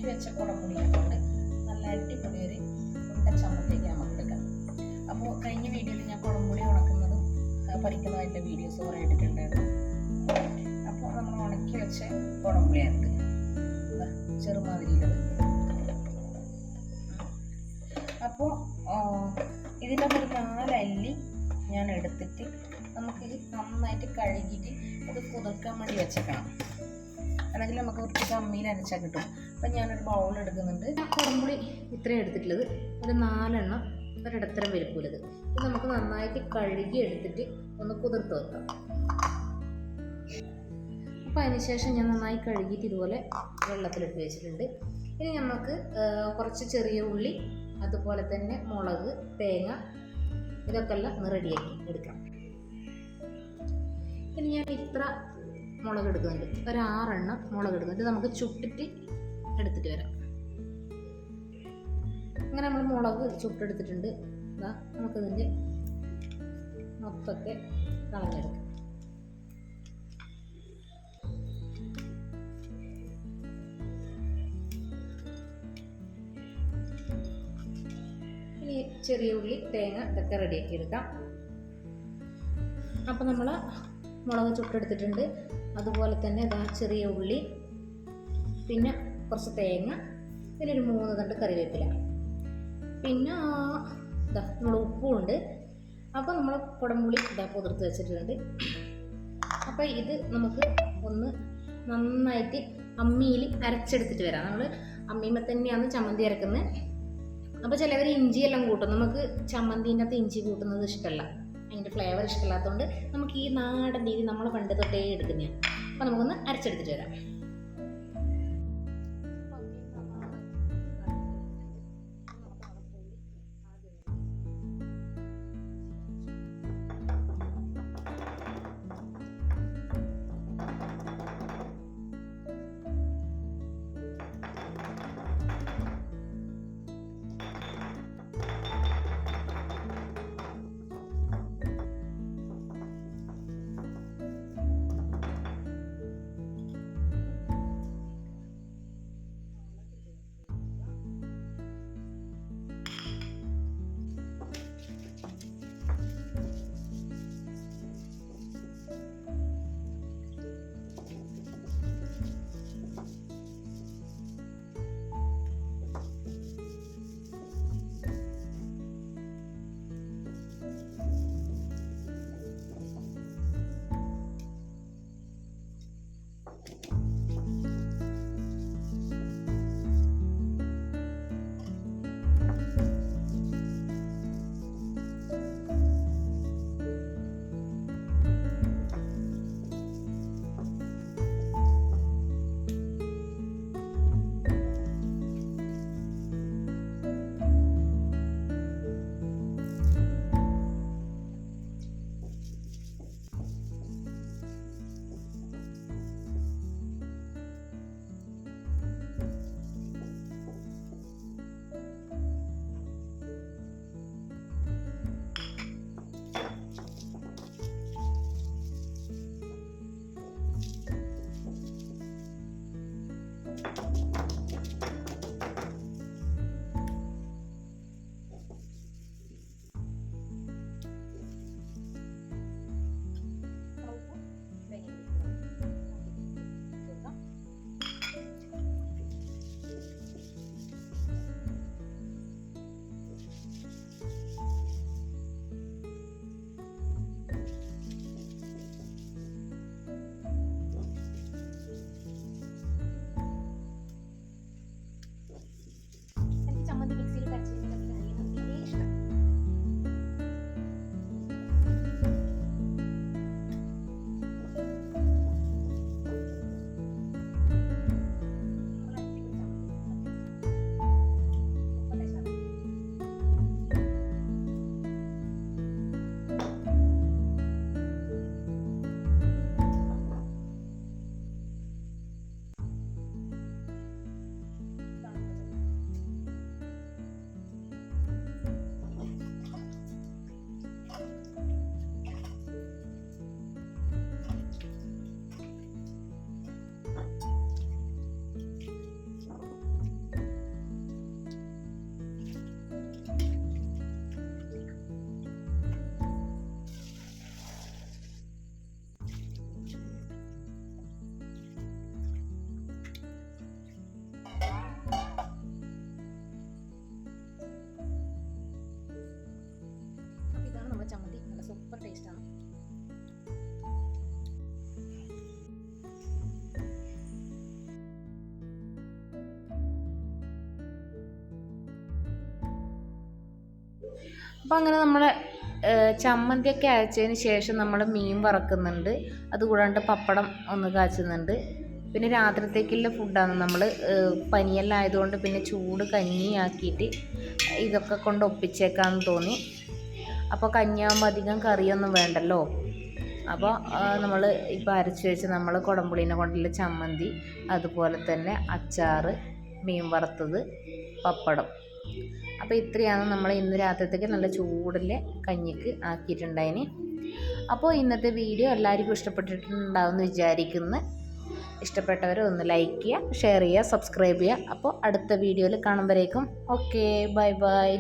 ഉണക്കി വെച്ച കുടംപുളിയെ കൊണ്ട് നല്ല അടിപൊളി ഒരു ഉണ്ട ചമ്മന്തിയൊക്കെ നമുക്ക് എടുക്കാം. അപ്പോൾ കഴിഞ്ഞ വീഡിയോയിൽ ഞാൻ കുടംപുളി ഉണക്കുന്നതും പറിക്കുന്നതായിട്ടുള്ള വീഡിയോസ് കുറേ എടുത്തിട്ടുണ്ടായിരുന്നു. അപ്പോൾ നമ്മൾ ഉണക്കി വെച്ച കുടംപുളിയാണിത്, ചെറുമാതിരിയിലത്. അപ്പോൾ ഇതിൻ്റെ ഒരു 4 അല്ലി ഞാൻ എടുത്തിട്ട് നമുക്ക് നന്നായിട്ട് കഴുകിയിട്ട് അത് കുതിർക്കാൻ വേണ്ടി വെച്ചേക്കണം, അല്ലെങ്കിൽ നമുക്ക് വൃത്തിക്ക് അമ്മിയിൽ അരച്ചാൽ കിട്ടും. അപ്പം ഞാനൊരു ബൗൾ എടുക്കുന്നുണ്ട്. കുടംപുളി ഇത്രയും എടുത്തിട്ടുള്ളത് ഒരു 4 എണ്ണം ഒരിടത്തരം വലുപ്പമുള്ളത്. ഇത് നമുക്ക് നന്നായിട്ട് കഴുകി എടുത്തിട്ട് ഒന്ന് കുതിർത്ത് വെക്കാം. അപ്പോൾ അതിനുശേഷം ഞാൻ നന്നായി കഴുകിയിട്ട് ഇതുപോലെ വെള്ളത്തിലിട്ട് വെച്ചിട്ടുണ്ട്. ഇനി നമുക്ക് കുറച്ച് ചെറിയ ഉള്ളി, അതുപോലെ തന്നെ മുളക്, തേങ്ങ, ഇതൊക്കെ എല്ലാം റെഡിയാക്കി എടുക്കാം. ഇനി ഞാൻ ഇത്ര മുളക് എടുക്കുന്നുണ്ട്, ഒരു 6 എണ്ണം മുളക് എടുക്കുന്നുണ്ട്. നമുക്ക് ചുട്ടിട്ട് എടുത്തിട്ട് വരാം. അങ്ങനെ നമ്മൾ മുളക് ചുട്ടെടുത്തിട്ടുണ്ട്. നമുക്കിതിൻ്റെ മൊത്തമൊക്കെ കളഞ്ഞെടുക്കാം. ഇനി ചെറിയ ഉള്ളി, തേങ്ങ ഇതൊക്കെ റെഡിയാക്കി എടുക്കാം. അപ്പോൾ നമ്മൾ മുളക് ചുട്ടെടുത്തിട്ടുണ്ട്. അതുപോലെ തന്നെ ചെറിയ ഉള്ളി, പിന്നെ കുറച്ച് തേങ്ങ, പിന്നെ ഒരു 3 തണ്ട് കറിവേപ്പില, പിന്നെ നമ്മൾ ഉപ്പും ഉണ്ട്. അപ്പോൾ നമ്മൾ കുടംപുളി പുതിർത്ത് വെച്ചിട്ടുണ്ട്. അപ്പോൾ ഇത് നമുക്ക് ഒന്ന് നന്നായിട്ട് അമ്മിയിൽ അരച്ചെടുത്തിട്ട് വരാം. നമ്മൾ അമ്മിയിൽ തന്നെയാണ് ചമ്മന്തി അരക്കുന്നത്. അപ്പോൾ ചിലവർ ഇഞ്ചിയെല്ലാം കൂട്ടും. നമുക്ക് ചമ്മന്തിൻ്റെ അകത്ത് ഇഞ്ചി കൂട്ടുന്നത് ഇഷ്ടമല്ല, അതിൻ്റെ ഫ്ലേവർ ഇഷ്ടമില്ലാത്തതുകൊണ്ട് നമുക്ക് ഈ നാടൻ രീതി നമ്മൾ പണ്ട് തൊട്ടേ എടുക്കുന്നതാണ്. അപ്പോൾ നമുക്കൊന്ന് അരച്ചെടുത്തിട്ട് വരാം. അപ്പോൾ അങ്ങനെ നമ്മൾ ചമ്മന്തിയൊക്കെ അരച്ചതിന് ശേഷം നമ്മൾ മീൻ വറക്കുന്നുണ്ട്. അതുകൂടാണ്ട് പപ്പടം ഒന്ന് കാച്ചുന്നുണ്ട്. പിന്നെ രാത്രിത്തേക്കുള്ള ഫുഡാണ്. നമ്മൾ പനിയെല്ലാം ആയതുകൊണ്ട് പിന്നെ ചൂട് കഞ്ഞിയാക്കിയിട്ട് ഇതൊക്കെ കൊണ്ട് ഒപ്പിച്ചേക്കാമെന്ന് തോന്നി. അപ്പോൾ കഞ്ഞിയാകുമ്പോൾ അധികം കറിയൊന്നും വേണ്ടല്ലോ. അപ്പോൾ നമ്മൾ ഇപ്പോൾ അരച്ച് വെച്ച് നമ്മൾ കുടംപുളീനെ കൊണ്ടുള്ള ചമ്മന്തി, അതുപോലെ തന്നെ അച്ചാർ, മീൻ വറുത്തത്, പപ്പടം. അപ്പോൾ ഇത്രയാണ് നമ്മൾ ഇന്ന് രാത്രിത്തേക്ക് നല്ല ചൂടിൽ കഞ്ഞിക്ക് ആക്കിയിട്ടുണ്ടായിന്. അപ്പോൾ ഇന്നത്തെ വീഡിയോ എല്ലാവർക്കും ഇഷ്ടപ്പെട്ടിട്ടുണ്ടാവുമെന്ന് വിചാരിക്കുന്നു. ഇഷ്ടപ്പെട്ടവർ ഒന്ന് ലൈക്ക് ചെയ്യുക, ഷെയർ ചെയ്യുക, സബ്സ്ക്രൈബ് ചെയ്യുക. അപ്പോൾ അടുത്ത വീഡിയോയിൽ കാണുമ്പോഴേക്കും ഓക്കെ, ബൈ ബൈ.